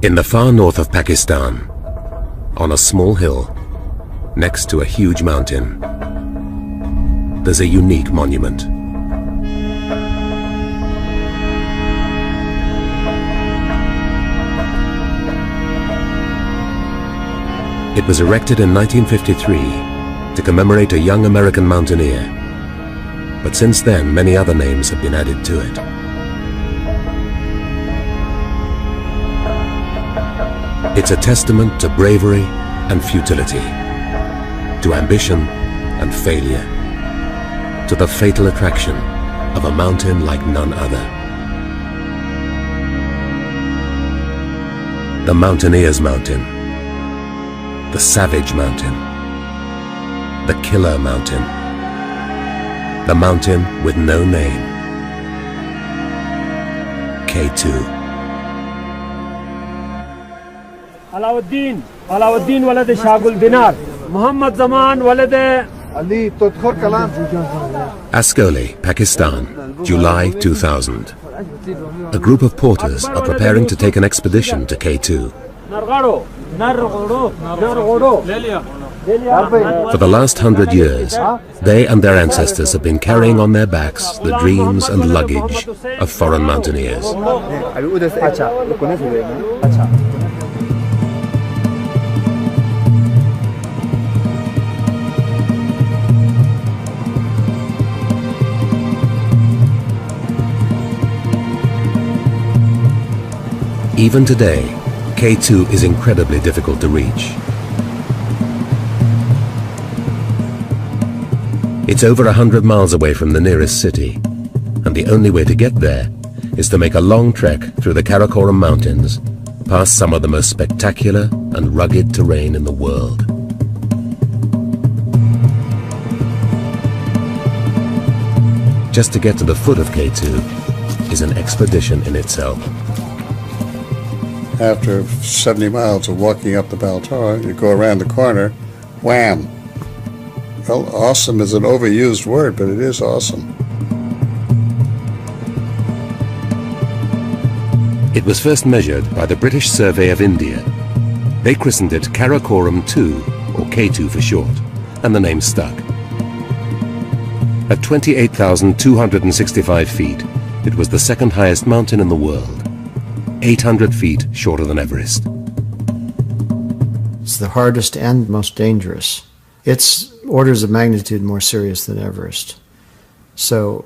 In the far north of Pakistan, on a small hill, next to a huge mountain, there's a unique monument. It was erected in 1953 to commemorate a young American mountaineer, but since then many other names have been added to it. It's a testament to bravery and futility, to ambition and failure, to the fatal attraction of a mountain like none other. The Mountaineer's Mountain, the Savage Mountain, the Killer Mountain, the mountain with no name, K2. Alauddin walad Shagul Dinar, Muhammad Zaman walad Ali Todkhor Kalam. Ascoli, Pakistan, July 2000. A group of porters are preparing to take an expedition to K2. For the last 100 years, they and their ancestors have been carrying on their backs the dreams and luggage of foreign mountaineers. Even today, K2 is incredibly difficult to reach. It's over 100 miles away from the nearest city, and the only way to get there is to make a long trek through the Karakoram Mountains, past some of the most spectacular and rugged terrain in the world. Just to get to the foot of K2 is an expedition in itself. After 70 miles of walking up the Baltoro, you go around the corner, wham! Well, awesome is an overused word, but it is awesome. It was first measured by the British Survey of India. They christened it Karakoram 2, or K2 for short, and the name stuck. At 28,265 feet, it was the second highest mountain in the world, 800 feet shorter than Everest. It's the hardest and most dangerous. It's orders of magnitude more serious than Everest. So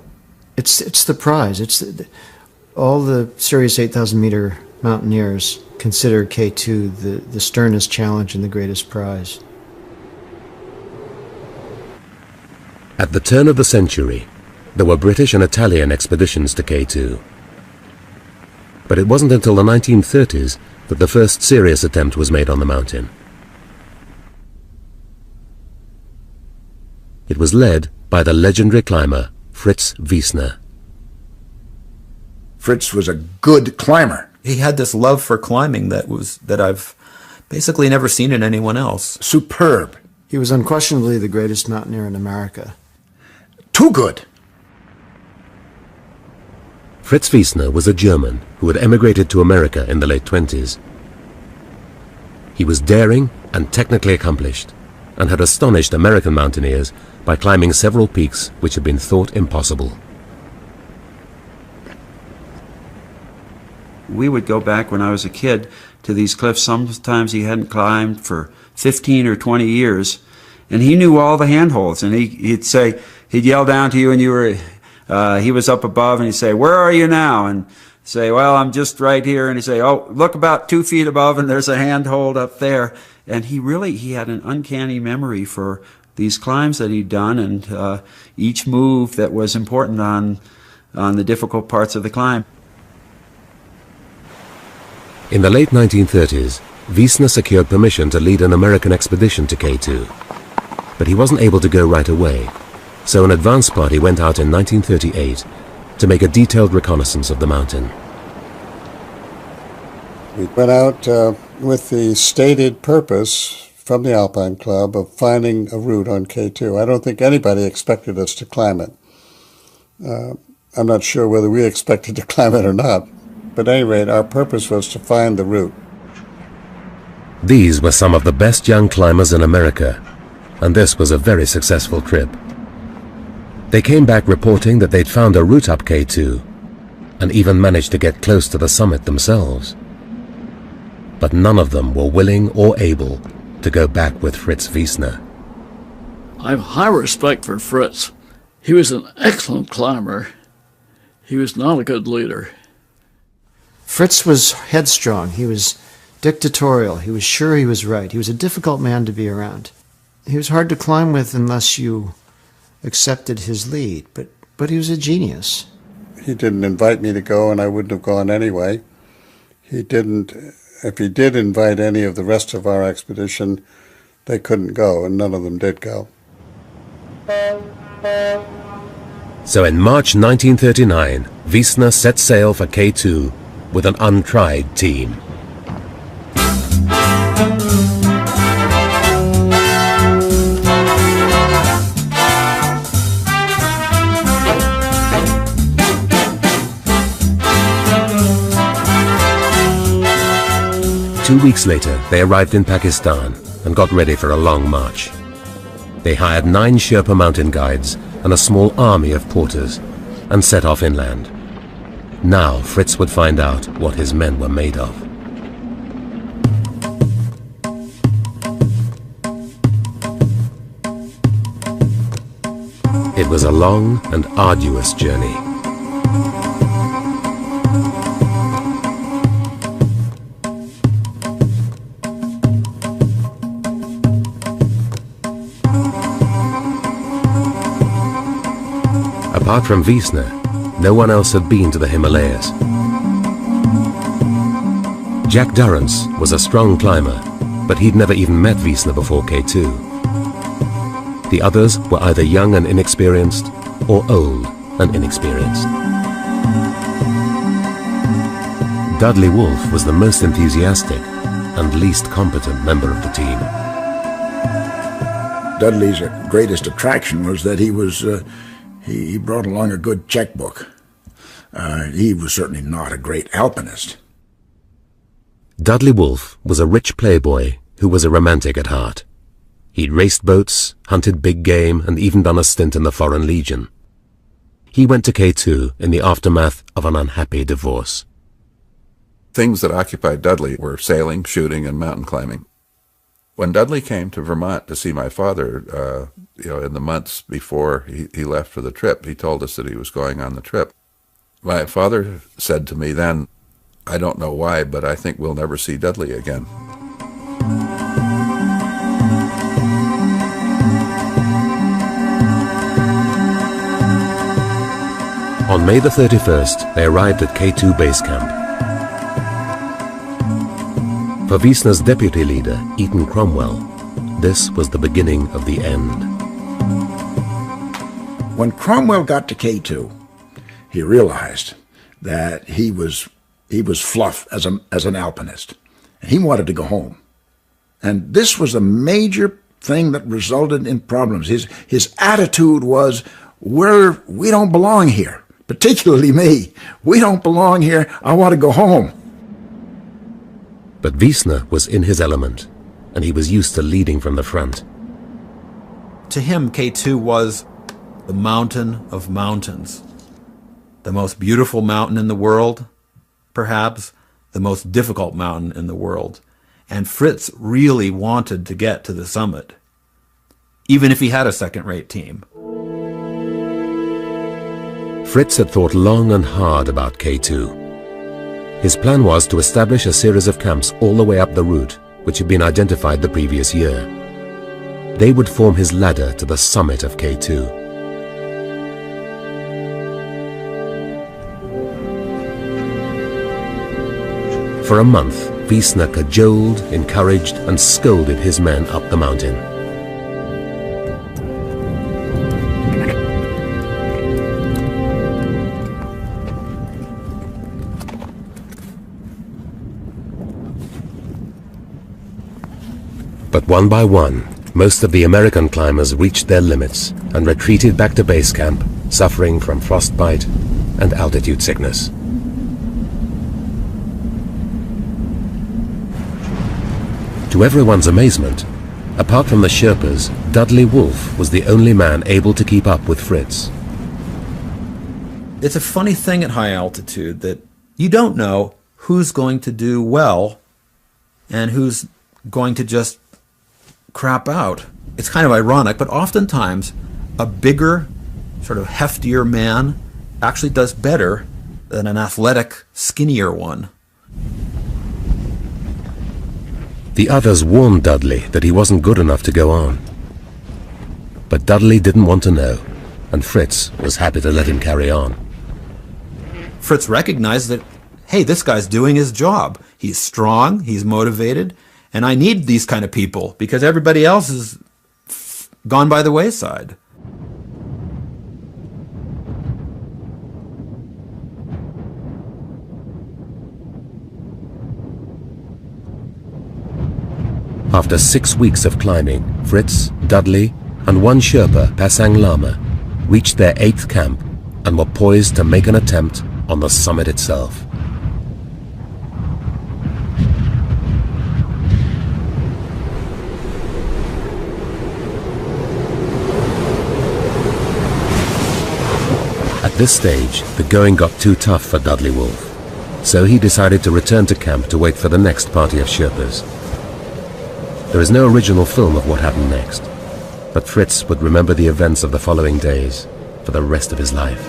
it's the prize. All the serious 8,000 meter mountaineers consider K2 the sternest challenge and the greatest prize. At the turn of the century, there were British and Italian expeditions to K2. But it wasn't until the 1930s that the first serious attempt was made on the mountain. It was led by the legendary climber Fritz Wiesner. Fritz was a good climber. He had this love for climbing that I've basically never seen in anyone else. Superb. He was unquestionably the greatest mountaineer in America. Too good. Fritz Wiesner was a German who had emigrated to America in the late 20s. He was daring and technically accomplished, and had astonished American mountaineers by climbing several peaks which had been thought impossible. We would go back when I was a kid to these cliffs. Sometimes he hadn't climbed for 15 or 20 years, and he knew all the handholds, and he'd yell down to you, and you were he was up above, and he'd say, "Where are you now?" And say, "Well, I'm just right here." And he'd say, "Oh, look about 2 feet above, and there's a handhold up there." And he had an uncanny memory for these climbs that he'd done, and each move that was important on the difficult parts of the climb. In the late 1930s, Wiesner secured permission to lead an American expedition to K2. But he wasn't able to go right away. So an advance party went out in 1938 to make a detailed reconnaissance of the mountain. We went out with the stated purpose from the Alpine Club of finding a route on K2. I don't think anybody expected us to climb it. I'm not sure whether we expected to climb it or not, but at any rate, our purpose was to find the route. These were some of the best young climbers in America, and this was a very successful trip. They came back reporting that they'd found a route up K2 and even managed to get close to the summit themselves. But none of them were willing or able to go back with Fritz Wiesner. I have high respect for Fritz. He was an excellent climber. He was not a good leader. Fritz was headstrong. He was dictatorial. He was sure he was right. He was a difficult man to be around. He was hard to climb with unless you accepted his lead, but he was a genius. He didn't invite me to go, and I wouldn't have gone anyway. If he did invite any of the rest of our expedition, they couldn't go, and none of them did go. So in March 1939, Wiesner set sail for K2 with an untried team. Two weeks later, they arrived in Pakistan and got ready for a long march. They hired 9 Sherpa mountain guides and a small army of porters and set off inland. Now Fritz would find out what his men were made of. It was a long and arduous journey. Apart from Wiesner, no one else had been to the Himalayas. Jack Durrance was a strong climber, but he'd never even met Wiesner before K2. The others were either young and inexperienced or old and inexperienced. Dudley Wolfe was the most enthusiastic and least competent member of the team. Dudley's greatest attraction was that he brought along a good checkbook. He was certainly not a great alpinist. Dudley Wolfe was a rich playboy who was a romantic at heart. He'd raced boats, hunted big game, and even done a stint in the Foreign Legion. He went to K2 in the aftermath of an unhappy divorce. Things that occupied Dudley were sailing, shooting, and mountain climbing. When Dudley came to Vermont to see my father, in the months before he left for the trip, he told us that he was going on the trip. My father said to me then, "I don't know why, but I think we'll never see Dudley again." On May the 31st, they arrived at K2 base camp. For Wiesner's deputy leader, Eaton Cromwell, this was the beginning of the end. When Cromwell got to K2, he realized that he was fluff as an alpinist, and he wanted to go home. And this was a major thing that resulted in problems. His attitude was, we don't belong here, particularly me. We don't belong here. I want to go home. But Wiesner was in his element, and he was used to leading from the front. To him, K2 was the mountain of mountains. The most beautiful mountain in the world, perhaps the most difficult mountain in the world. And Fritz really wanted to get to the summit, even if he had a second-rate team. Fritz had thought long and hard about K2. His plan was to establish a series of camps all the way up the route, which had been identified the previous year. They would form his ladder to the summit of K2. For a month, Wiesner cajoled, encouraged, and scolded his men up the mountain. But one by one, most of the American climbers reached their limits and retreated back to base camp, suffering from frostbite and altitude sickness. To everyone's amazement, apart from the Sherpas, Dudley Wolfe was the only man able to keep up with Fritz. It's a funny thing at high altitude that you don't know who's going to do well and who's going to just crap out. It's kind of ironic, but oftentimes a bigger, sort of heftier man actually does better than an athletic, skinnier one. The others warned Dudley that he wasn't good enough to go on. But Dudley didn't want to know, and Fritz was happy to let him carry on. Fritz recognized that, hey, this guy's doing his job. He's strong, he's motivated, and I need these kind of people because everybody else is gone by the wayside. After 6 weeks of climbing, Fritz, Dudley, and one Sherpa, Pasang Lama, reached their 8th camp and were poised to make an attempt on the summit itself. At this stage, the going got too tough for Dudley Wolfe, so he decided to return to camp to wait for the next party of Sherpas. There is no original film of what happened next, but Fritz would remember the events of the following days for the rest of his life.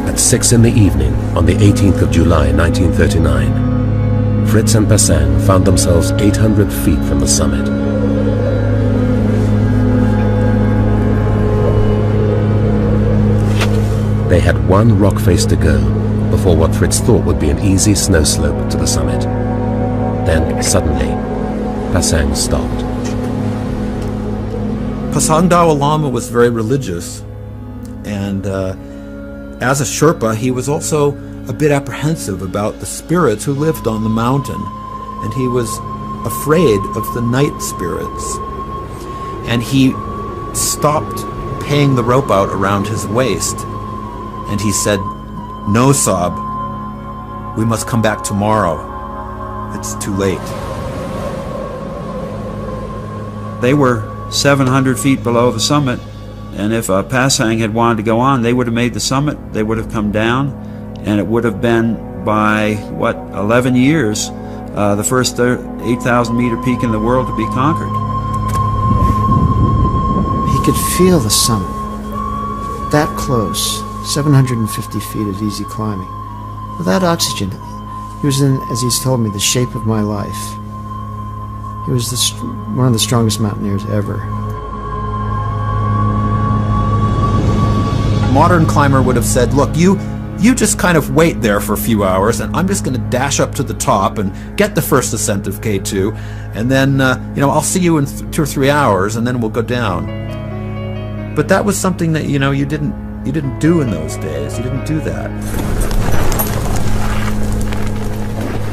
At 6 in the evening on the 18th of July 1939, Fritz and Pasang found themselves 800 feet from the summit. They had one rock face to go before what Fritz thought would be an easy snow slope to the summit. Then, suddenly, Pasang stopped. Pasang Dawa Lama was very religious, and as a Sherpa, he was also a bit apprehensive about the spirits who lived on the mountain, and he was afraid of the night spirits. And he stopped paying the rope out around his waist. And he said, "No, Saab, we must come back tomorrow. It's too late." They were 700 feet below the summit, and if Pasang had wanted to go on, they would have made the summit, they would have come down, and it would have been by, 11 years, the first 8,000 meter peak in the world to be conquered. He could feel the summit, that close. 750 feet of easy climbing. Without oxygen, he was in, as he's told me, the shape of my life. He was one of the strongest mountaineers ever. A modern climber would have said, look, you just kind of wait there for a few hours, and I'm just going to dash up to the top and get the first ascent of K2, and then, I'll see you in 2 or 3 hours, and then we'll go down. But that was something that, you didn't do in those days. You didn't do that.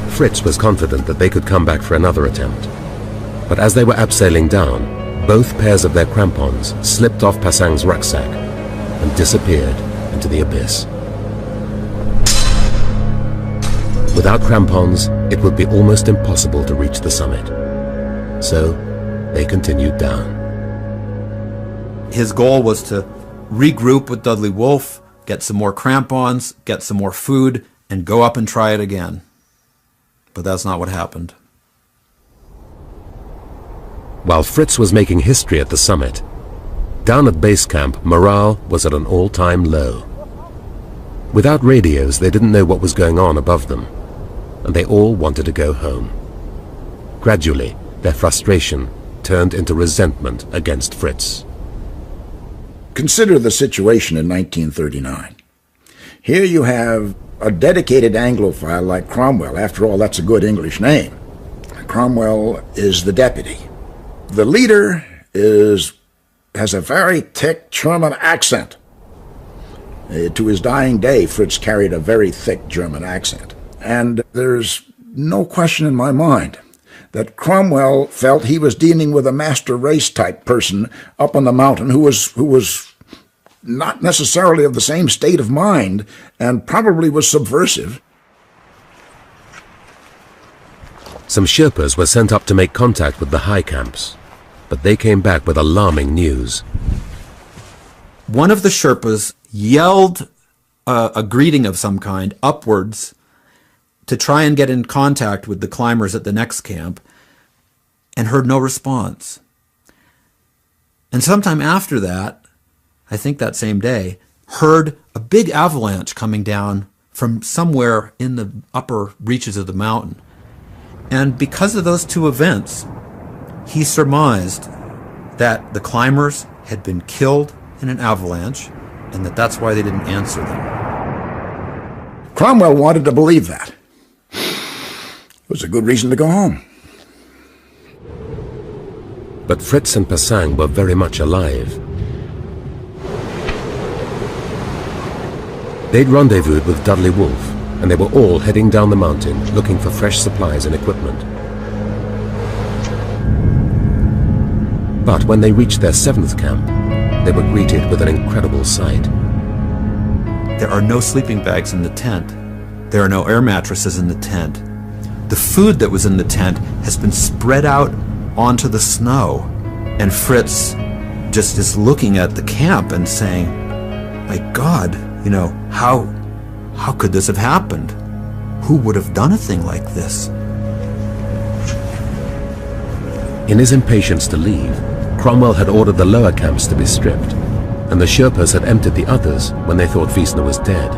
Fritz was confident that they could come back for another attempt. But as they were abseiling down, both pairs of their crampons slipped off Pasang's rucksack and disappeared into the abyss. Without crampons, it would be almost impossible to reach the summit. So they continued down. His goal was to regroup with Dudley Wolfe, get some more crampons, get some more food, and go up and try it again. But that's not what happened. While Fritz was making history at the summit, down at base camp, morale was at an all-time low. Without radios, they didn't know what was going on above them, and they all wanted to go home. Gradually, their frustration turned into resentment against Fritz. Consider the situation in 1939. Here you have a dedicated Anglophile like Cromwell. After all, that's a good English name. Cromwell is the deputy. The leader has a very thick German accent. To his dying day, Fritz carried a very thick German accent. And there's no question in my mind that Cromwell felt he was dealing with a master race type person up on the mountain who was not necessarily of the same state of mind and probably was subversive. Some Sherpas were sent up to make contact with the high camps, but they came back with alarming news. One of the Sherpas yelled a greeting of some kind upwards to try and get in contact with the climbers at the next camp, and heard no response. And sometime after that, I think that same day, heard a big avalanche coming down from somewhere in the upper reaches of the mountain. And because of those two events, he surmised that the climbers had been killed in an avalanche, and that's why they didn't answer them. Cromwell wanted to believe that. It was a good reason to go home. But Fritz and Pasang were very much alive. They'd rendezvoused with Dudley Wolfe, and they were all heading down the mountain looking for fresh supplies and equipment. But when they reached their 7th camp, they were greeted with an incredible sight. There are no sleeping bags in the tent. There are no air mattresses in the tent. The food that was in the tent has been spread out onto the snow. And Fritz just is looking at the camp and saying, my God, you know, how could this have happened? Who would have done a thing like this? In his impatience to leave, Cromwell had ordered the lower camps to be stripped, and the Sherpas had emptied the others when they thought Wiesner was dead.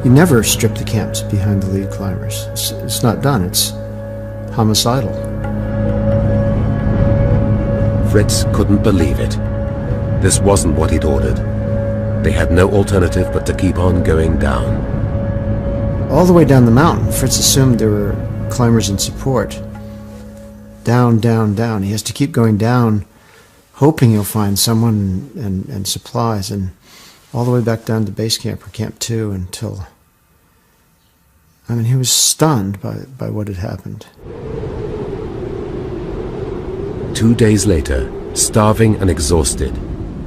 You never strip the camps behind the lead climbers. It's not done. It's homicidal. Fritz couldn't believe it. This wasn't what he'd ordered. They had no alternative but to keep on going down. All the way down the mountain, Fritz assumed there were climbers in support. Down, down, down. He has to keep going down, hoping he'll find someone and supplies, and all the way back down to base camp or Camp 2 until... I mean, he was stunned by what had happened. 2 days later, starving and exhausted,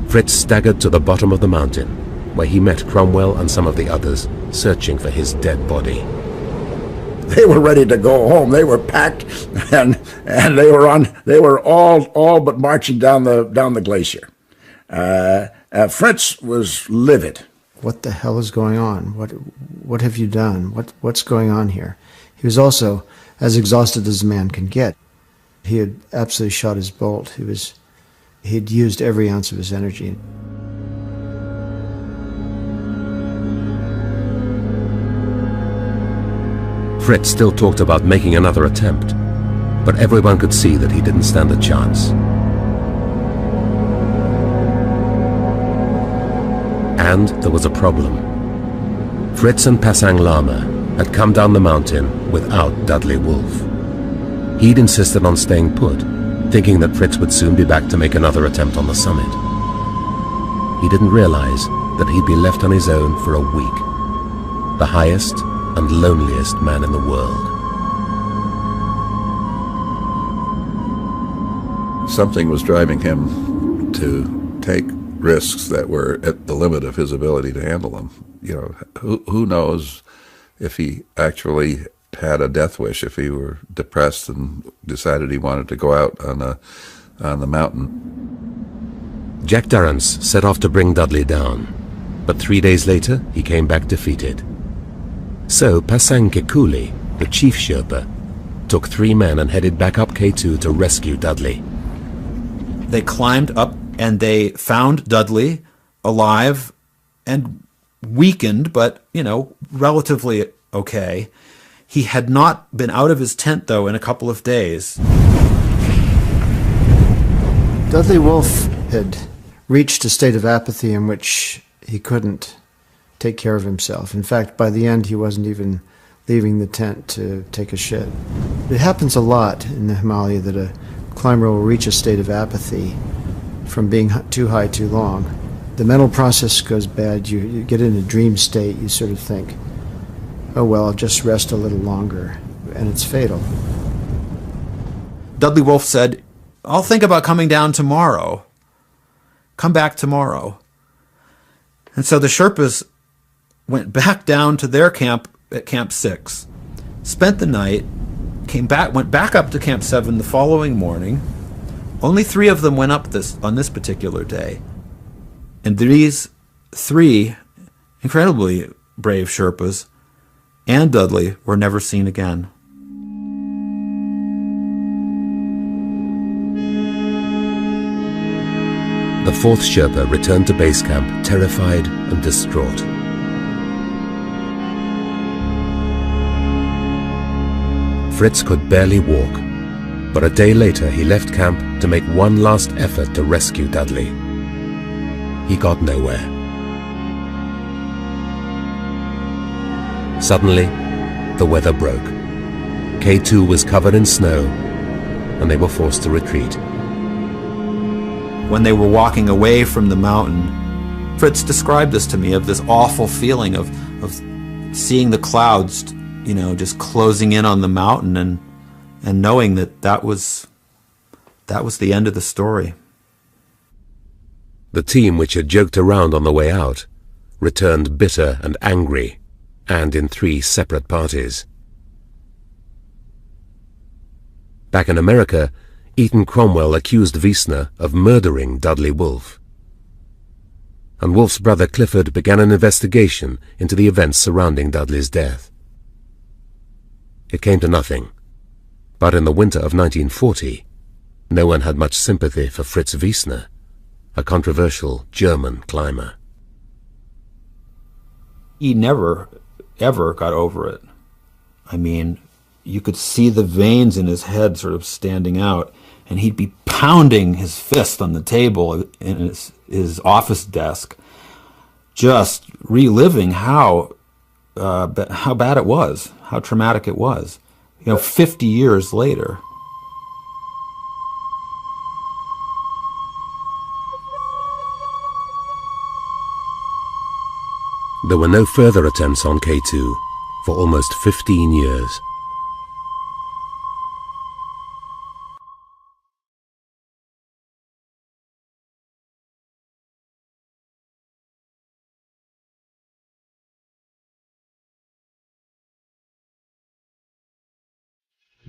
Fritz staggered to the bottom of the mountain, where he met Cromwell and some of the others searching for his dead body. They were ready to go home. They were packed, and they were all but marching down the glacier. Fritz was livid. What the hell is going on? What have you done? What's going on here? He was also as exhausted as a man can get. He had absolutely shot his bolt. He'd used every ounce of his energy. Fritz still talked about making another attempt, but everyone could see that he didn't stand a chance. And there was a problem. Fritz and Pasang Lama had come down the mountain without Dudley Wolfe. He'd insisted on staying put, thinking that Fritz would soon be back to make another attempt on the summit. He didn't realize that he'd be left on his own for a week, the highest and loneliest man in the world. Something was driving him to take risks that were at the limit of his ability to handle them. You know, who knows if he actually had a death wish, if he were depressed and decided he wanted to go out on the mountain. Jack Durrance set off to bring Dudley down, but 3 days later he came back defeated. So Pasang Kekuli, the chief Sherpa, took 3 men and headed back up K2 to rescue Dudley. They climbed up and they found Dudley alive and weakened, but, you know, relatively okay. He had not been out of his tent, though, in a couple of days. Dudley Wolfe had reached a state of apathy in which he couldn't take care of himself. In fact, by the end, he wasn't even leaving the tent to take a shit. It happens a lot in the Himalaya that a climber will reach a state of apathy from being too high too long. The mental process goes bad. You get in a dream state. You sort of think, oh, well, I'll just rest a little longer. and it's fatal. Dudley Wolfe said, "I'll think about coming down tomorrow. Come back tomorrow." And so the Sherpas went back down to their camp at Camp 6, spent the night, went back up to Camp 7 the following morning. Only 3 of them went up on this particular day. And these 3 incredibly brave Sherpas and Dudley were never seen again. The 4th Sherpa returned to base camp terrified and distraught. Fritz could barely walk, but a day later he left camp to make one last effort to rescue Dudley. He got nowhere. Suddenly, the weather broke. K2 was covered in snow, and they were forced to retreat. When they were walking away from the mountain, Fritz described this to me, of this awful feeling of seeing the clouds, just closing in on the mountain, and knowing that was the end of the story. The team, which had joked around on the way out, returned bitter and angry, and in 3 separate parties. Back in America, Eaton Cromwell accused Wiesner of murdering Dudley Wolfe. And Wolfe's brother Clifford began an investigation into the events surrounding Dudley's death. It came to nothing, but in the winter of 1940, no one had much sympathy for Fritz Wiesner, a controversial German climber. He never, ever got over it. I mean, you could see the veins in his head sort of standing out, and he'd be pounding his fist on the table in his office desk, just reliving how bad it was, how traumatic it was, 50 years later. There were no further attempts on K2 for almost 15 years.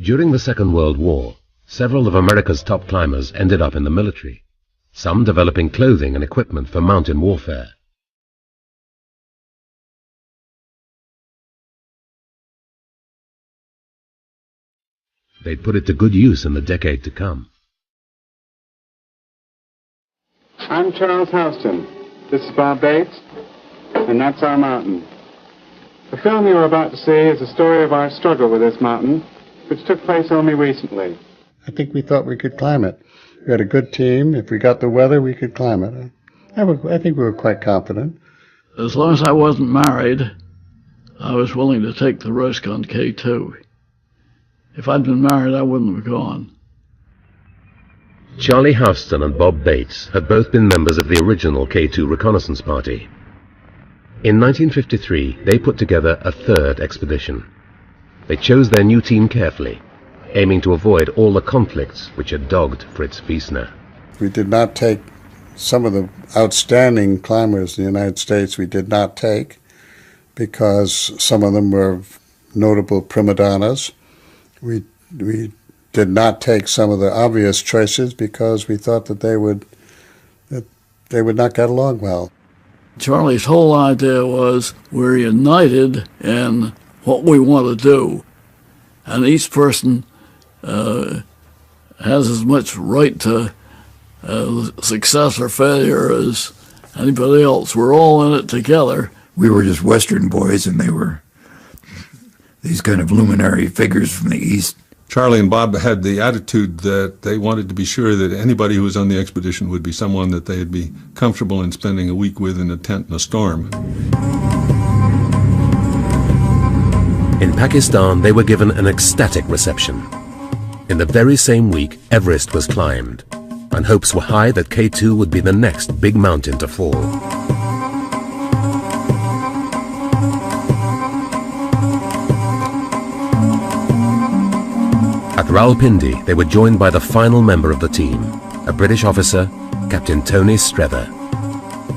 During the Second World War, several of America's top climbers ended up in the military, some developing clothing and equipment for mountain warfare. They'd put it to good use in the decade to come. I'm Charles Houston. This is Bob Bates, and that's our mountain. The film you are about to see is a story of our struggle with this mountain, which took place only recently. I think we thought we could climb it. We had a good team. If we got the weather, we could climb it. I think we were quite confident. As long as I wasn't married, I was willing to take the risk on K2. If I'd been married, I wouldn't have gone. Charlie Houston and Bob Bates had both been members of the original K2 reconnaissance party. In 1953, they put together a 3rd expedition. They chose their new team carefully, aiming to avoid all the conflicts which had dogged Fritz Wiesner. We did not take some of the outstanding climbers in the United States. We did not take because some of them were notable prima donnas. We did not take some of the obvious choices because we thought that they would not get along well. Charlie's whole idea was we're united in what we want to do, and each person has as much right to success or failure as anybody else. We're all in it together. We were just Western boys, and they were these kind of luminary figures from the East. Charlie and Bob had the attitude that they wanted to be sure that anybody who was on the expedition would be someone that they'd be comfortable in spending a week with in a tent in a storm. In Pakistan, they were given an ecstatic reception. In the very same week, Everest was climbed, and hopes were high that K2 would be the next big mountain to fall. Rawalpindi, they were joined by the final member of the team, a British officer, Captain Tony Strether.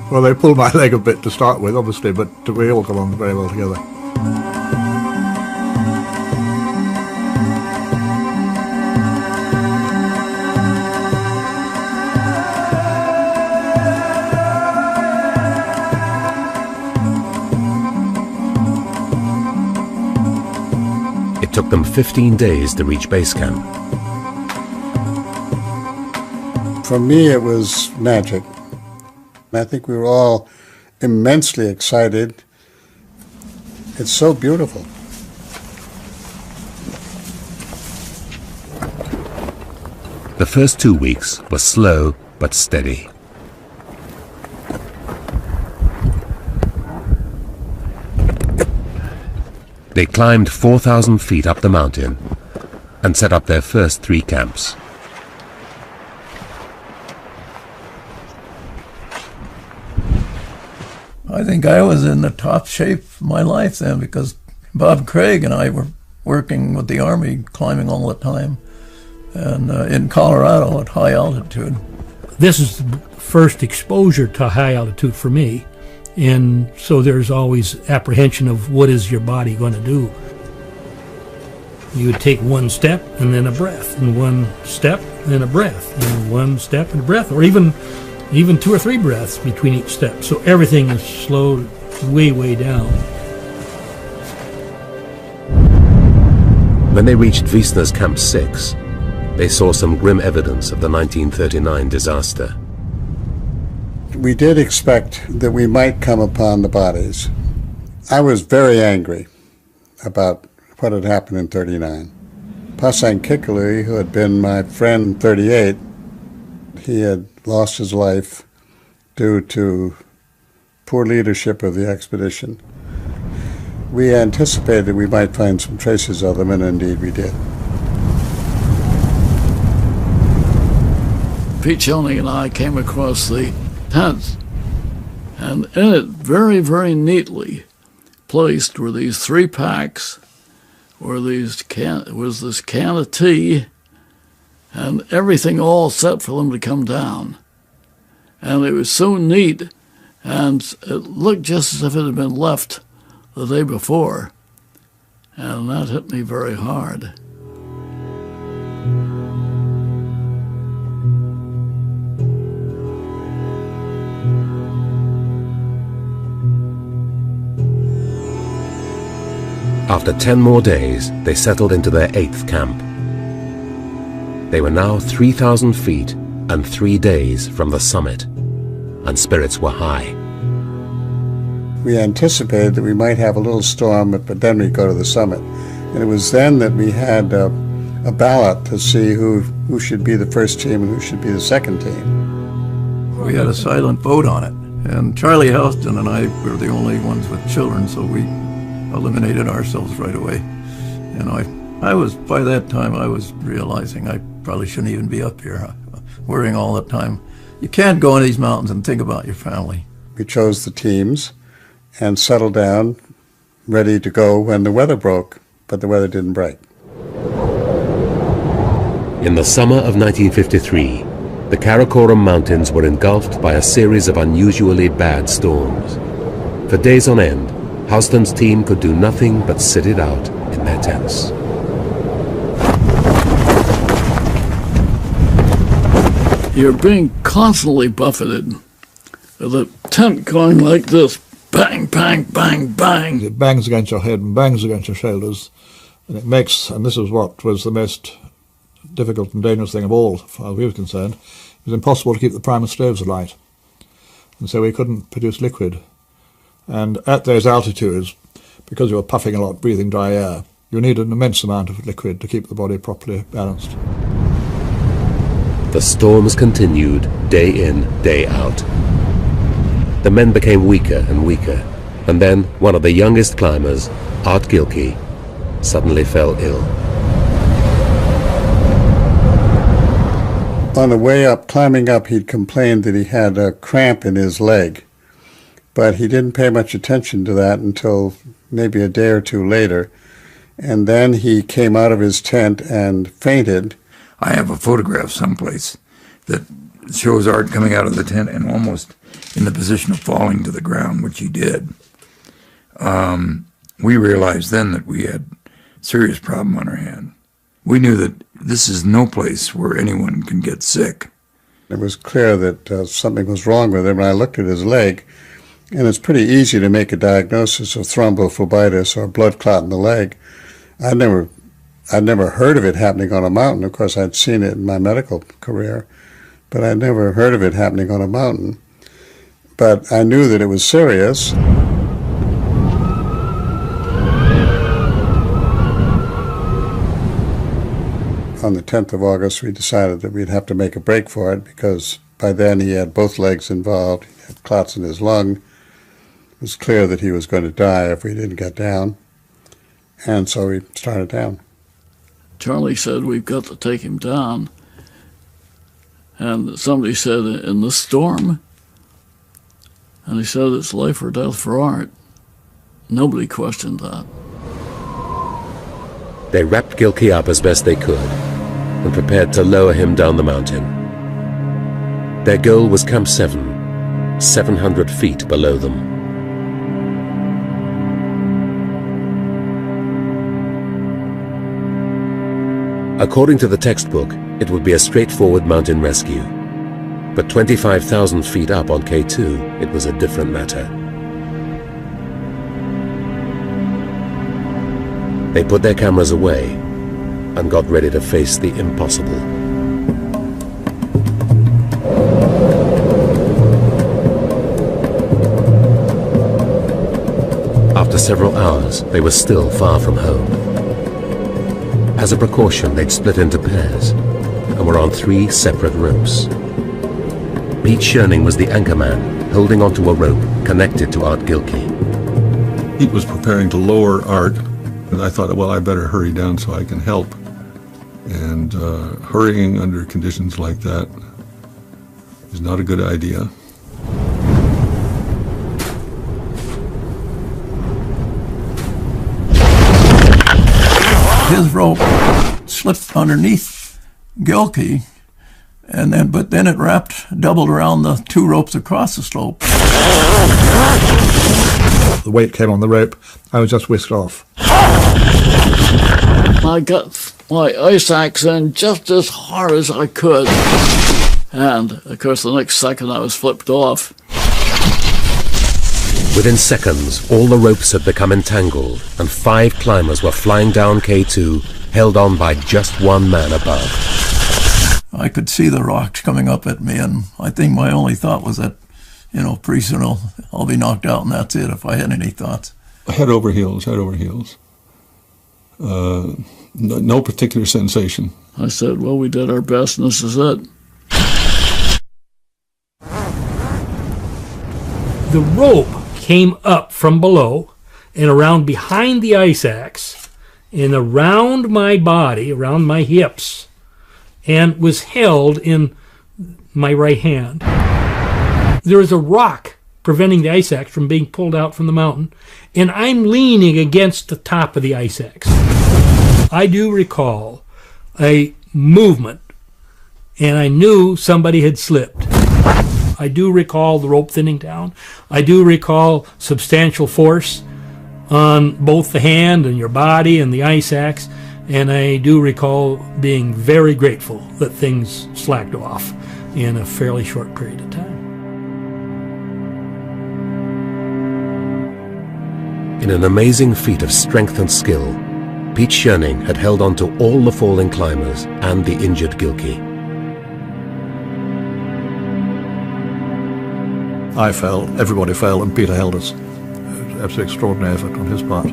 Well, they pulled my leg a bit to start with, obviously, but we all got on very well together. It took them 15 days to reach base camp. For me, it was magic. I think we were all immensely excited. It's so beautiful. The first 2 weeks were slow but steady. They climbed 4,000 feet up the mountain and set up their first 3 camps. I think I was in the top shape of my life then, because Bob Craig and I were working with the Army, climbing all the time, and in Colorado at high altitude. This is the first exposure to high altitude for me, and so there's always apprehension of what is your body going to do. You would take one step and then a breath, and one step and a breath, and one step and a breath, or even 2 or 3 breaths between each step. So everything is slowed way, way down. When they reached Wiesner's Camp 6, they saw some grim evidence of the 1939 disaster. We did expect that we might come upon the bodies. I was very angry about what had happened in 39. Pasang Kikuli, who had been my friend in 38, he had lost his life due to poor leadership of the expedition. We anticipated we might find some traces of them, and indeed we did. Pete Schoening and I came across the tent, and in it, very, very neatly placed were these 3 packs, was this can of tea, and everything all set for them to come down. And it was so neat, and it looked just as if it had been left the day before. And that hit me very hard. After 10 more days, they settled into their 8th camp. They were now 3,000 feet and 3 days from the summit, and spirits were high. We anticipated that we might have a little storm, but then we'd go to the summit. And it was then that we had a ballot to see who should be the first team and who should be the second team. We had a silent vote on it, and Charlie Houston and I were the only ones with children, so we eliminated ourselves right away. You know, by that time I was realizing I probably shouldn't even be up here, worrying all the time. You can't go in these mountains and think about your family. We chose the teams and settled down, ready to go when the weather broke, but the weather didn't break. In the summer of 1953, the Karakoram Mountains were engulfed by a series of unusually bad storms. For days on end, Houston's team could do nothing but sit it out in their tents. You're being constantly buffeted with a tent going like this, bang, bang, bang, bang. It bangs against your head and bangs against your shoulders, and it makes, and this is what was the most difficult and dangerous thing of all, as far as we were concerned, it was impossible to keep the primus stoves alight. And so we couldn't produce liquid. And at those altitudes, because you were puffing a lot, breathing dry air, you need an immense amount of liquid to keep the body properly balanced. The storms continued day in, day out. The men became weaker and weaker, and then one of the youngest climbers, Art Gilkey, suddenly fell ill. On the way up, climbing up, he'd complained that he had a cramp in his leg, but he didn't pay much attention to that until maybe a day or 2 later, and then he came out of his tent and fainted. I have a photograph someplace that shows Art coming out of the tent and almost in the position of falling to the ground, which he did. We realized then that we had a serious problem on our hand. We knew that this is no place where anyone can get sick. It was clear that something was wrong with him, and I looked at his leg, and it's pretty easy to make a diagnosis of thrombophlebitis or blood clot in the leg. I'd never heard of it happening on a mountain. Of course, I'd seen it in my medical career, but I'd never heard of it happening on a mountain. But I knew that it was serious. On the 10th of August, we decided that we'd have to make a break for it because by then he had both legs involved. He had clots in his lung. It was clear that he was going to die if we didn't get down. And so we started down. Charlie said, we've got to take him down. And somebody said, in the storm? And he said, it's life or death for Art. Nobody questioned that. They wrapped Gilkey up as best they could and prepared to lower him down the mountain. Their goal was Camp 7, 700 feet below them. According to the textbook, it would be a straightforward mountain rescue. But 25,000 feet up on K2, it was a different matter. They put their cameras away and got ready to face the impossible. After several hours, they were still far from home. As a precaution, they'd split into pairs and were on 3 separate ropes. Pete Schoening was the anchorman, holding onto a rope connected to Art Gilkey. Pete was preparing to lower Art, and I thought, well, I better hurry down so I can help. And hurrying under conditions like that is not a good idea. His rope slipped underneath Gilkey, but then it doubled around the 2 ropes across the slope. The weight came on the rope. I was just whisked off. I got my ice axe in just as hard as I could. And, of course, the next second I was flipped off. Within seconds, all the ropes had become entangled, and 5 climbers were flying down K2, held on by just one man above. I could see the rocks coming up at me, and I think my only thought was that, pretty soon I'll be knocked out, and that's it, if I had any thoughts. Head over heels, head over heels. No particular sensation. I said, well, we did our best, and this is it. The rope came up from below and around behind the ice axe and around my body, around my hips, and was held in my right hand. There is a rock preventing the ice axe from being pulled out from the mountain, and I'm leaning against the top of the ice axe. I do recall a movement, and I knew somebody had slipped. I do recall the rope thinning down. I do recall substantial force on both the hand and your body and the ice axe, and I do recall being very grateful that things slacked off in a fairly short period of time. In an amazing feat of strength and skill, Pete Schoening had held on to all the falling climbers and the injured Gilkey. I fell, everybody fell, and Peter held us. It was an absolutely extraordinary effort on his part.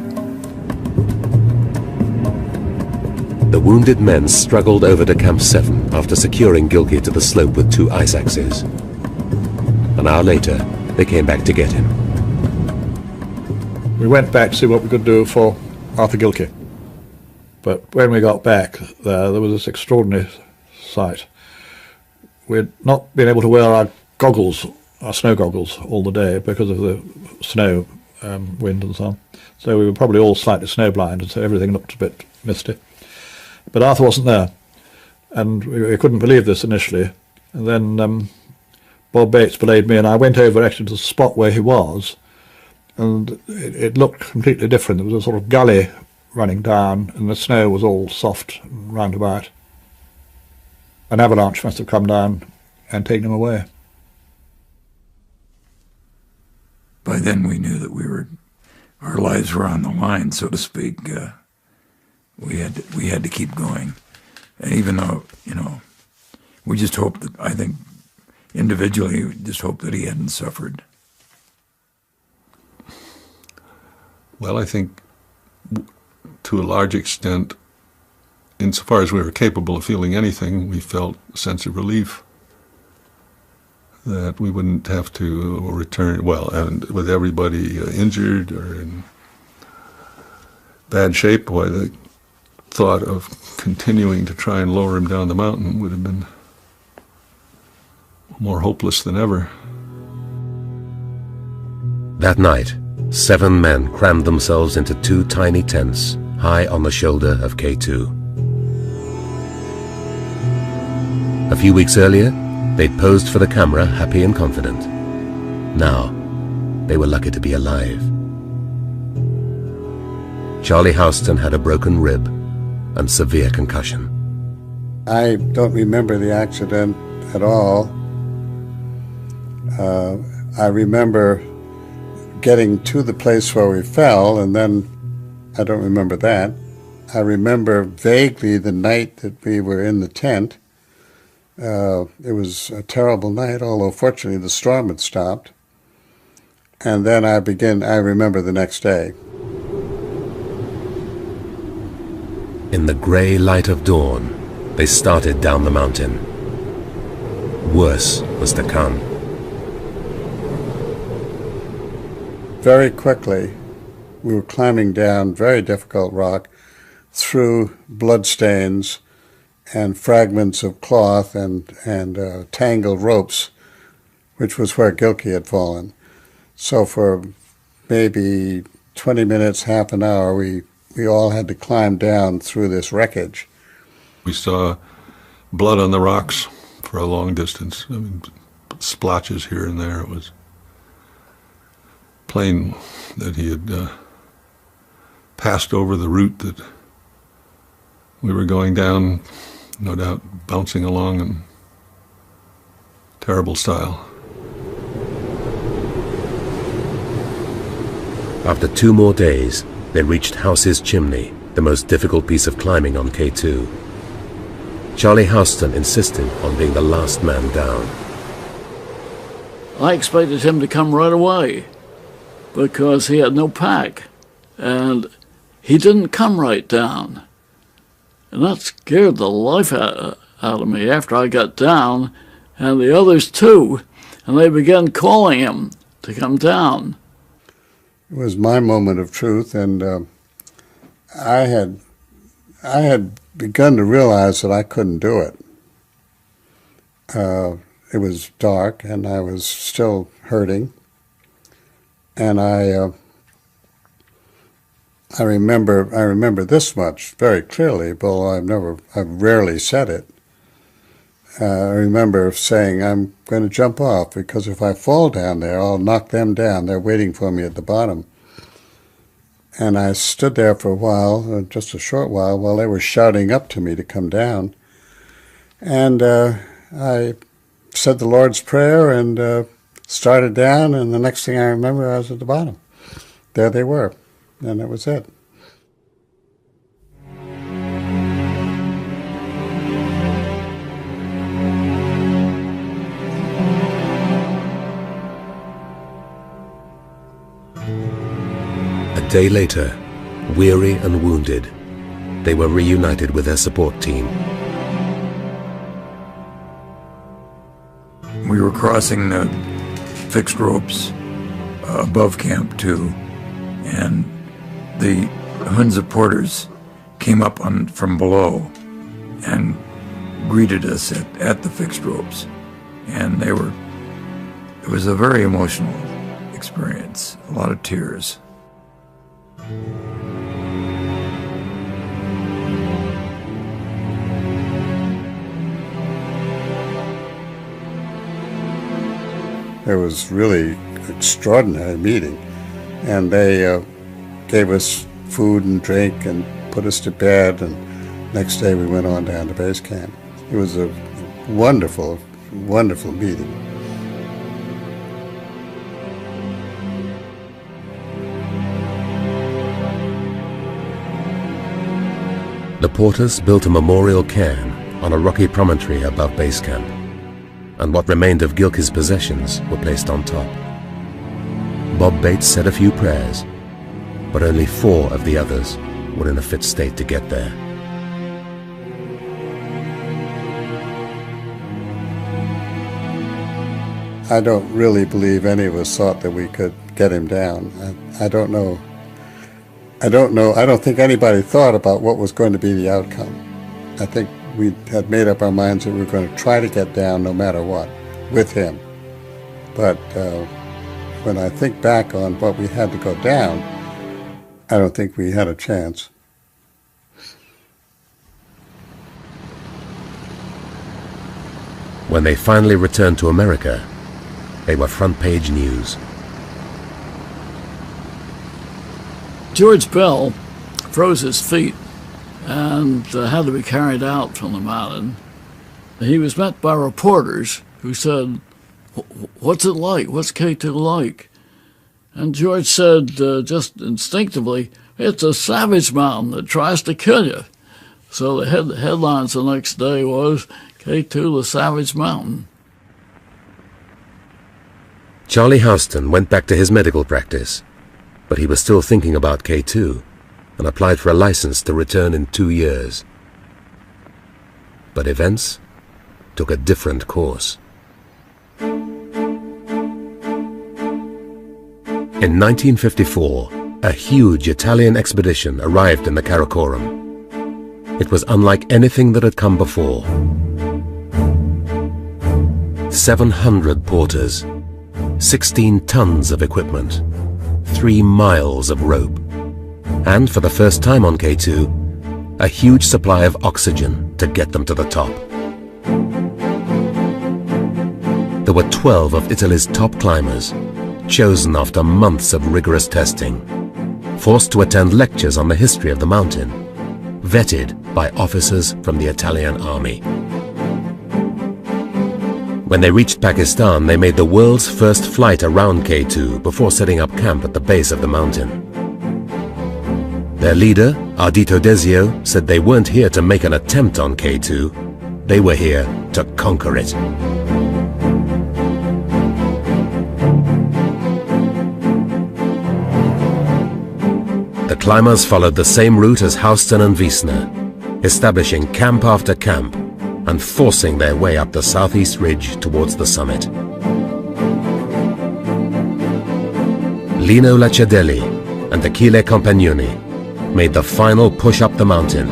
The wounded men struggled over to Camp 7 after securing Gilkey to the slope with 2 ice axes. An hour later, they came back to get him. We went back to see what we could do for Arthur Gilkey. But when we got back there was this extraordinary sight. We'd not been able to wear our goggles, our snow goggles, all the day because of the snow wind and so on. So we were probably all slightly snowblind, and so everything looked a bit misty. But Arthur wasn't there, and we couldn't believe this initially. And then Bob Bates belayed me, and I went over actually to the spot where he was, and it looked completely different. There was a sort of gully running down, and the snow was all soft and roundabout. An avalanche must have come down and taken him away. By then we knew that our lives were on the line, so to speak. We had to keep going, and even though, we just hoped that, I think, individually, we just hoped that he hadn't suffered. Well, I think to a large extent, insofar as we were capable of feeling anything, we felt a sense of relief that we wouldn't have to return, well, and with everybody injured or in bad shape, why the thought of continuing to try and lower him down the mountain would have been more hopeless than ever. That night, 7 men crammed themselves into 2 tiny tents high on the shoulder of K2. A few weeks earlier, they'd posed for the camera happy and confident. Now, they were lucky to be alive. Charlie Houston had a broken rib and severe concussion. I don't remember the accident at all. I remember getting to the place where we fell, and then I don't remember that. I remember vaguely the night that we were in the tent. It was a terrible night, although fortunately the storm had stopped. And then I remember the next day. In the grey light of dawn, they started down the mountain. Worse was to come. Very quickly, we were climbing down very difficult rock through bloodstains and fragments of cloth and tangled ropes, which was where Gilkey had fallen. So for maybe 20 minutes, half an hour, we all had to climb down through this wreckage. We saw blood on the rocks for a long distance. I mean, splotches here and there. It was plain that he had passed over the route that we were going down, no doubt bouncing along in terrible style. After 2 more days, they reached House's Chimney, the most difficult piece of climbing on K2. Charlie Houston insisted on being the last man down. I expected him to come right away because he had no pack, and he didn't come right down. And that scared the life out of me after I got down, and the others too, and they began calling him to come down. It was my moment of truth, and I had begun to realize that I couldn't do it. It was dark, and I was still hurting, and I remember this much very clearly, although I've rarely said it. I remember saying, I'm going to jump off, because if I fall down there, I'll knock them down. They're waiting for me at the bottom. And I stood there for a while, just a short while they were shouting up to me to come down. And I said the Lord's Prayer and started down, and the next thing I remember, I was at the bottom. There they were, and that was it. A day later, weary and wounded, they were reunited with their support team. We were crossing the fixed ropes above Camp 2, and the Hunza porters came up from below and greeted us at the fixed ropes. And it was a very emotional experience, a lot of tears. It was really an extraordinary meeting, and they gave us food and drink and put us to bed, and next day we went on down to base camp. It was a wonderful, wonderful meeting. The porters built a memorial cairn on a rocky promontory above base camp, and what remained of Gilkey's possessions were placed on top. Bob Bates said a few prayers, but only 4 of the others were in a fit state to get there. I don't really believe any of us thought that we could get him down. I don't know. I don't think anybody thought about what was going to be the outcome. I think we had made up our minds that we were going to try to get down no matter what, with him. But when I think back on what we had to go down, I don't think we had a chance. When they finally returned to America, they were front-page news. George Bell froze his feet and had to be carried out from the mountain. He was met by reporters who said, "What's it like? What's K2 like?" And George said, just instinctively, "It's a savage mountain that tries to kill you." So the headlines the next day was, K2, the Savage Mountain. Charlie Houston went back to his medical practice, but he was still thinking about K2 and applied for a license to return in 2 years. But events took a different course. In 1954, a huge Italian expedition arrived in the Karakoram. It was unlike anything that had come before. 700 porters, 16 tons of equipment, 3 miles of rope, and for the first time on K2, a huge supply of oxygen to get them to the top. There were 12 of Italy's top climbers, chosen after months of rigorous testing, forced to attend lectures on the history of the mountain, vetted by officers from the Italian army. When they reached Pakistan, they made the world's first flight around K2 before setting up camp at the base of the mountain. Their leader, Ardito Desio, said they weren't here to make an attempt on K2, they were here to conquer it. The climbers followed the same route as Houston and Wiesner, establishing camp after camp and forcing their way up the southeast ridge towards the summit. Lino Lacedelli and Achille Compagnoni made the final push up the mountain,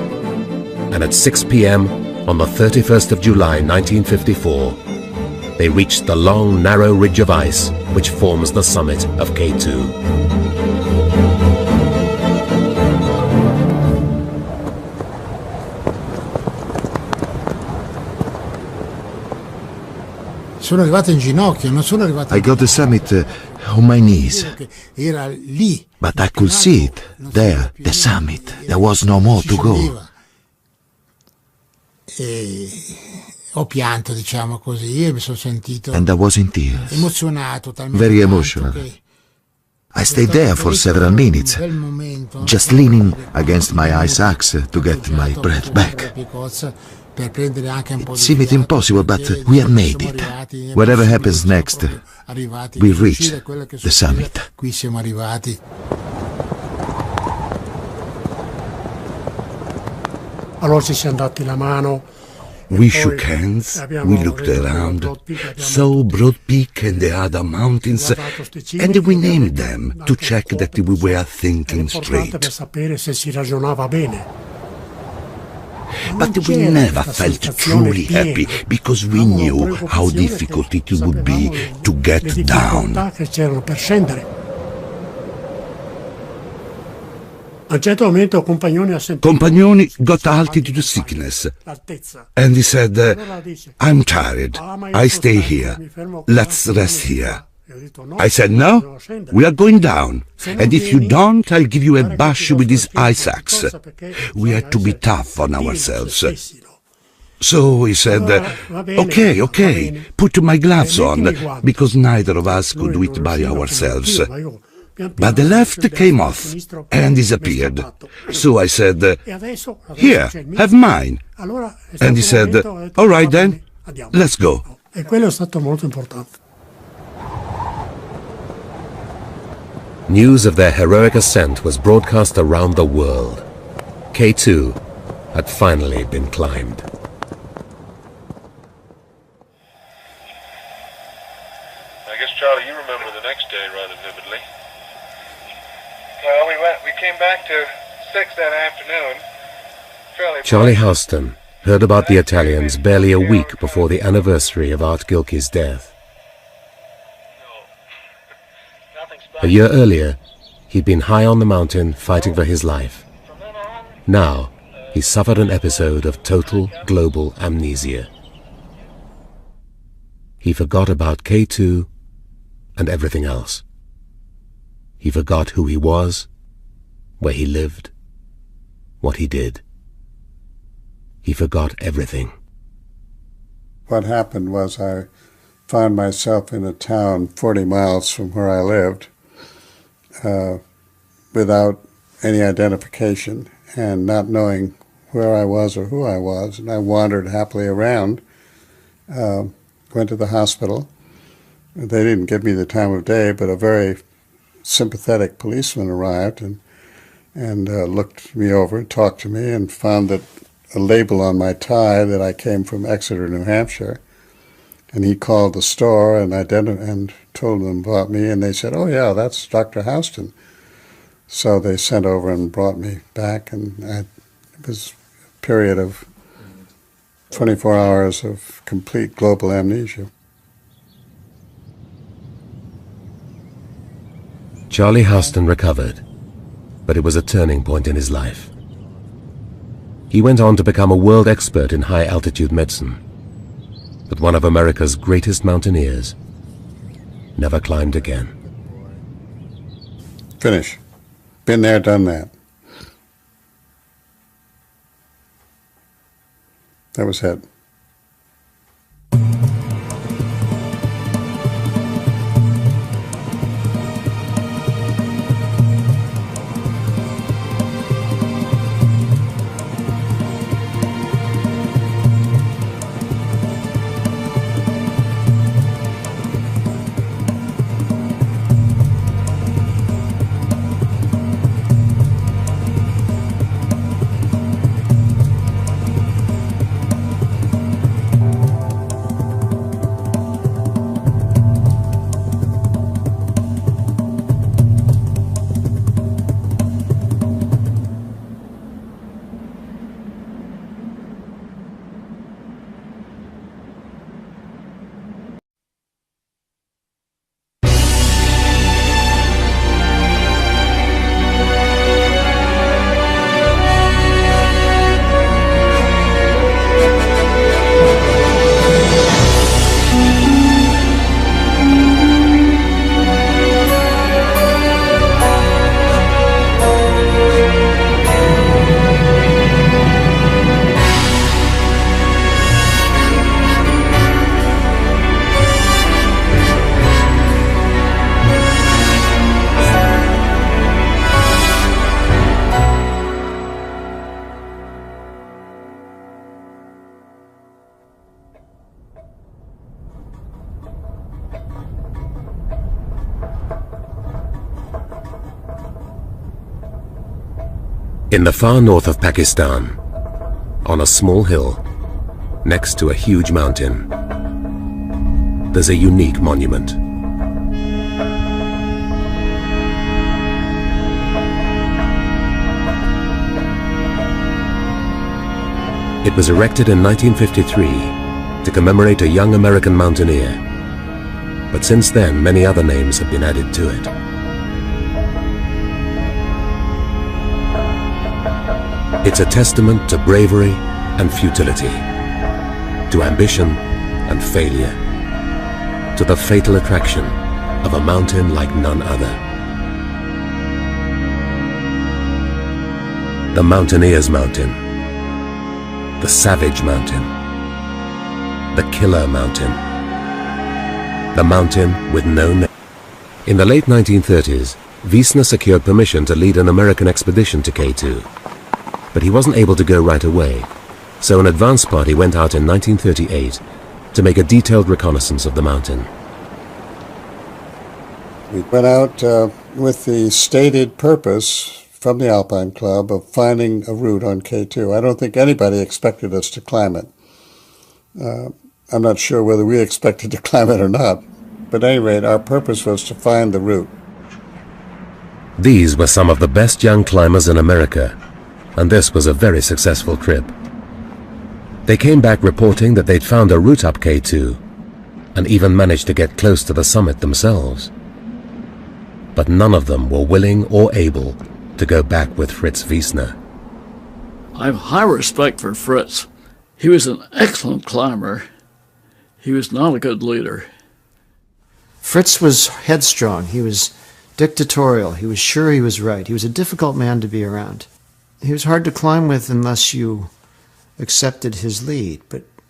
and at 6 p.m. on the 31st of July 1954, they reached the long, narrow ridge of ice which forms the summit of K2. Sono arrivato in ginocchio, non sono arrivato. I got the summit on my knees. Era lì. But I could see it, there, the summit. There was no more to go. E ho pianto, diciamo così, e mi sono sentito And I was in tears. emozionato, talmente Very tanto emotional. che I stayed there for several minutes, just leaning against my ice axe to get my breath back. per prendere anche un po' It seemed impossible, but we have made it. Whatever happens next, we reached the summit. Qui siamo arrivati. Allora ci siamo dati la mano. We shook hands, we looked around, saw Broad Peak and the other mountains, and we named them to check that we were thinking straight. Per sapere se si ragionava bene. but we never felt truly happy because we knew how difficult it would be to get down. Compagnoni got altitude sickness, and he said, I'm tired, I stay here, let's rest here. I said, no, we are going down, and if you don't, I'll give you a bash with this ice axe. We had to be tough on ourselves. So he said, okay, put my gloves on, because neither of us could do it by ourselves. But the left came off and disappeared. So I said, here, have mine. And he said, all right then, let's go. News of their heroic ascent was broadcast around the world. K2 had finally been climbed. I guess, Charlie, you remember the next day rather vividly. Well, we came back to 6 that afternoon. Charlie Houston heard about the Italians barely a week before the anniversary of Art Gilkey's death. A year earlier, he'd been high on the mountain fighting for his life. Now, he suffered an episode of total global amnesia. He forgot about K2 and everything else. He forgot who he was, where he lived, what he did. He forgot everything. What happened was I found myself in a town 40 miles from where I lived, without any identification and not knowing where I was or who I was. And I wandered happily around, went to the hospital. They didn't give me the time of day, but a very sympathetic policeman arrived and looked me over, talked to me, and found that a label on my tie that I came from Exeter, New Hampshire. And he called the store and told them about me, and they said, oh yeah, that's Dr. Houston. So they sent over and brought me back, and it was a period of 24 hours of complete global amnesia. Charlie Houston recovered, but it was a turning point in his life. He went on to become a world expert in high-altitude medicine, but one of America's greatest mountaineers never climbed again. Finish. Been there, done that. That was it. In the far north of Pakistan, on a small hill, next to a huge mountain, there's a unique monument. It was erected in 1953 to commemorate a young American mountaineer, but since then many other names have been added to it. It's a testament to bravery and futility, to ambition and failure, to the fatal attraction of a mountain like none other. The mountaineer's mountain, the savage mountain, the killer mountain, the mountain with no name. In the late 1930s, Wiesner secured permission to lead an American expedition to K2, but he wasn't able to go right away, so an advance party went out in 1938 to make a detailed reconnaissance of the mountain. We went out with the stated purpose from the Alpine Club of finding a route on K2. I don't think anybody expected us to climb it. I'm not sure whether we expected to climb it or not, but at any rate, our purpose was to find the route. These were some of the best young climbers in America, and this was a very successful trip. They came back reporting that they'd found a route up K2, and even managed to get close to the summit themselves. But none of them were willing or able to go back with Fritz Wiesner. I have high respect for Fritz. He was an excellent climber. He was not a good leader. Fritz was headstrong. He was dictatorial. He was sure he was right. He was a difficult man to be around. He was hard to climb with unless you accepted his lead,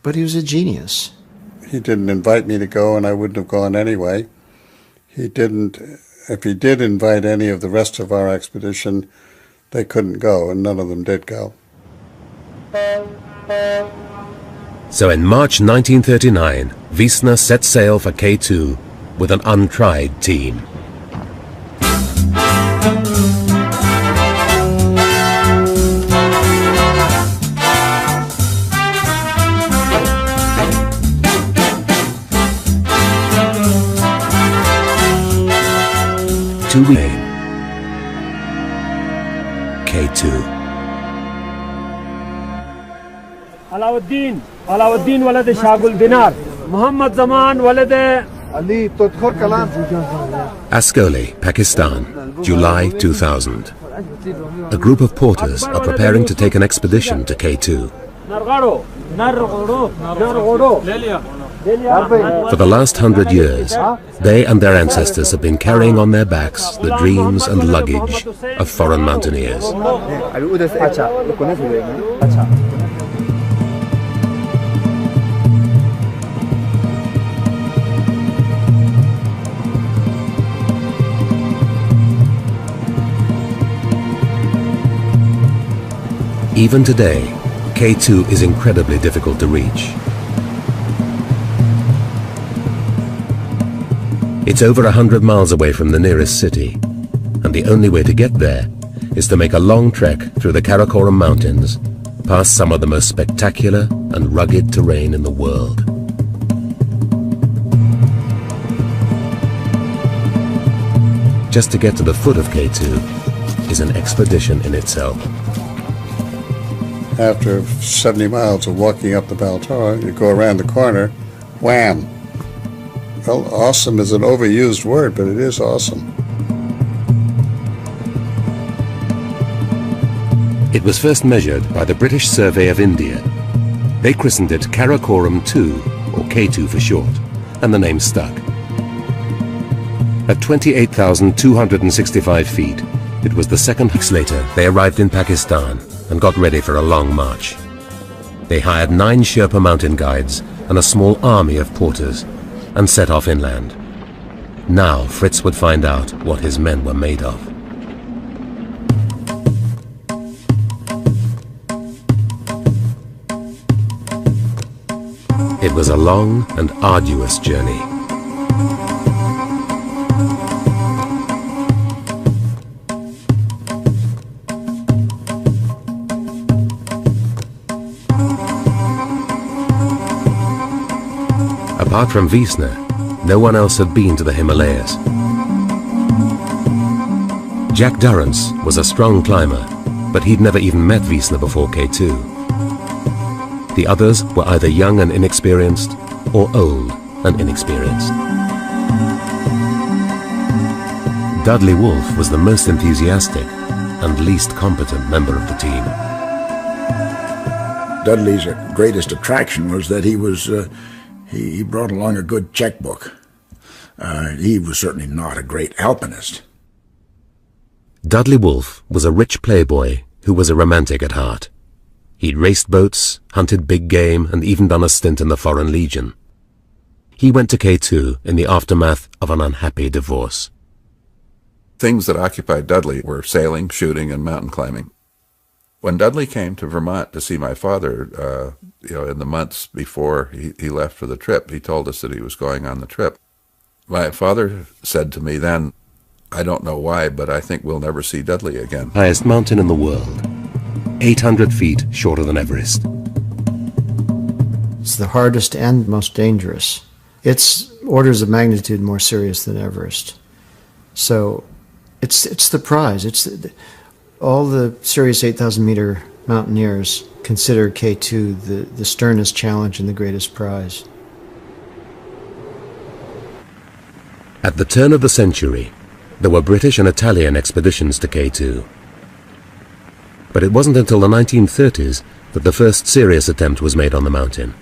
but he was a genius. He didn't invite me to go, and I wouldn't have gone anyway. He didn't. If he did invite any of the rest of our expedition, they couldn't go, and none of them did go. So in March 1939, Wiesner set sail for K2 with an untried team. K2. Alauddin walad Shagul Dinar, Muhammad Zaman walad Ali Todkhor Kalam. Ascoli, Pakistan, July 2000. A group of porters are preparing to take an expedition to K2. For the last 100 years, they and their ancestors have been carrying on their backs the dreams and luggage of foreign mountaineers. Even today, K2 is incredibly difficult to reach. It's over 100 miles away from the nearest city, and the only way to get there is to make a long trek through the Karakoram Mountains, past some of the most spectacular and rugged terrain in the world. Just to get to the foot of K2 is an expedition in itself. After 70 miles of walking up the Baltoro, you go around the corner, wham! Well, awesome is an overused word, but it is awesome. It was first measured by the British Survey of India. They christened it Karakoram 2, or K2 for short, and the name stuck. At 28,265 feet, it was the second. Weeks later, they arrived in Pakistan and got ready for a long march. They hired 9 Sherpa mountain guides and a small army of porters, and set off inland. Now Fritz would find out what his men were made of. It was a long and arduous journey. Apart from Wiesner, no one else had been to the Himalayas. Jack Durrance was a strong climber, but he'd never even met Wiesner before K2. The others were either young and inexperienced or old and inexperienced. Dudley Wolfe was the most enthusiastic and least competent member of the team. Dudley's greatest attraction was that he brought along a good checkbook. He was certainly not a great alpinist. Dudley Wolfe was a rich playboy who was a romantic at heart. He'd raced boats, hunted big game, and even done a stint in the Foreign Legion. He went to K2 in the aftermath of an unhappy divorce. Things that occupied Dudley were sailing, shooting, and mountain climbing. When Dudley came to Vermont to see my father, in the months before he left for the trip, he told us that he was going on the trip. My father said to me then, "I don't know why, but I think we'll never see Dudley again." Highest mountain in the world, 800 feet shorter than Everest. It's the hardest and most dangerous. It's orders of magnitude more serious than Everest. So it's the prize. All the serious 8,000-meter mountaineers consider K2 the sternest challenge and the greatest prize. At the turn of the century, there were British and Italian expeditions to K2. But it wasn't until the 1930s that the first serious attempt was made on the mountain.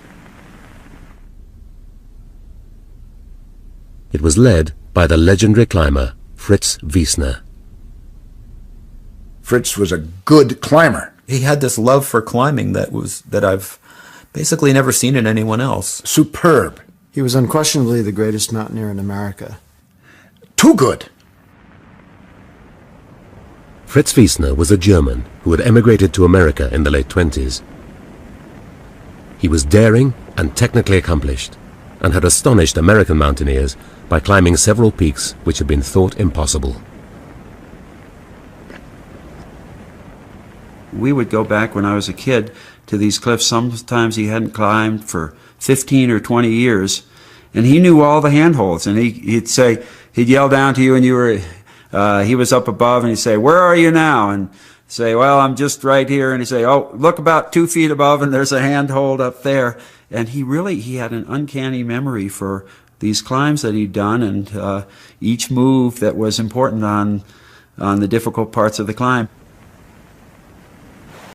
It was led by the legendary climber Fritz Wiesner. Fritz was a good climber. He had this love for climbing that I've basically never seen in anyone else. Superb. He was unquestionably the greatest mountaineer in America. Too good. Fritz Wiesner was a German who had emigrated to America in the late 20s. He was daring and technically accomplished, and had astonished American mountaineers by climbing several peaks which had been thought impossible. We would go back when I was a kid to these cliffs. Sometimes he hadn't climbed for 15 or 20 years, and he knew all the handholds. And he'd yell down to you, and he was up above, and he'd say, "Where are you now?" And say, "Well, I'm just right here." And he'd say, "Oh, look about 2 feet above, and there's a handhold up there." And he had an uncanny memory for these climbs that he'd done, and each move that was important on the difficult parts of the climb.